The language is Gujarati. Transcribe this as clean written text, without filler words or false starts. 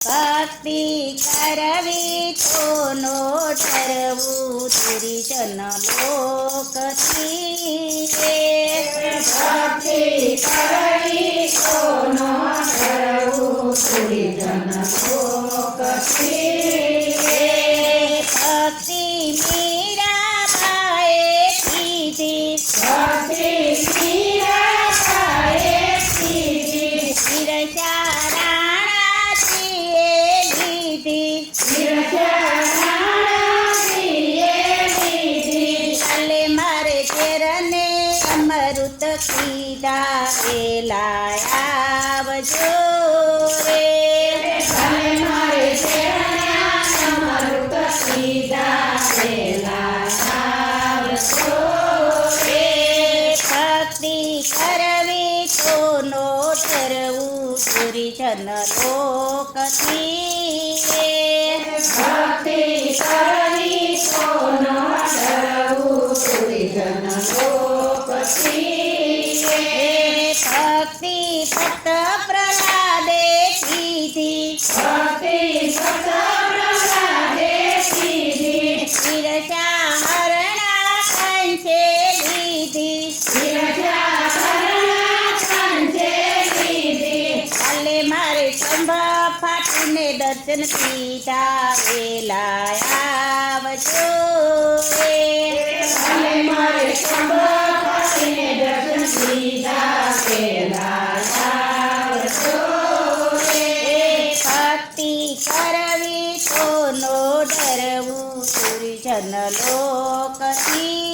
ભક્તિ કરવી તો નો ડરવું તુરીજન લોકથી ભક્તિ કરવી તો નો ડરવું તુરીજન લોકથી ભક્તિ મીરાબાઈએ કીધી ભક્તિ મીરાબાઈએ કીધી ઈર્ષા રાણાજીએ લીધી ચાલે મારે ચેરને અમૃત કીધા વેલા આવજો રે ભક્તિ કરવી તો નો ડરવું તુરીજન લોકથી ભક્તિ કરવી તો નો ડરવું તુરીજન લોકથી ભક્તિ ભક્ત પ્રહલાદે કીધી ભક્તિ ભક્ત પ્રહલાદે કીધી ઈર્ષા હરણા કંસે લીધી ચાલે મારે સંભા ફાટીને દર્શન કીધા વેલા આવજો રે ભક્તિ કરવી તો નો ડરવું તુરીજન લોકથી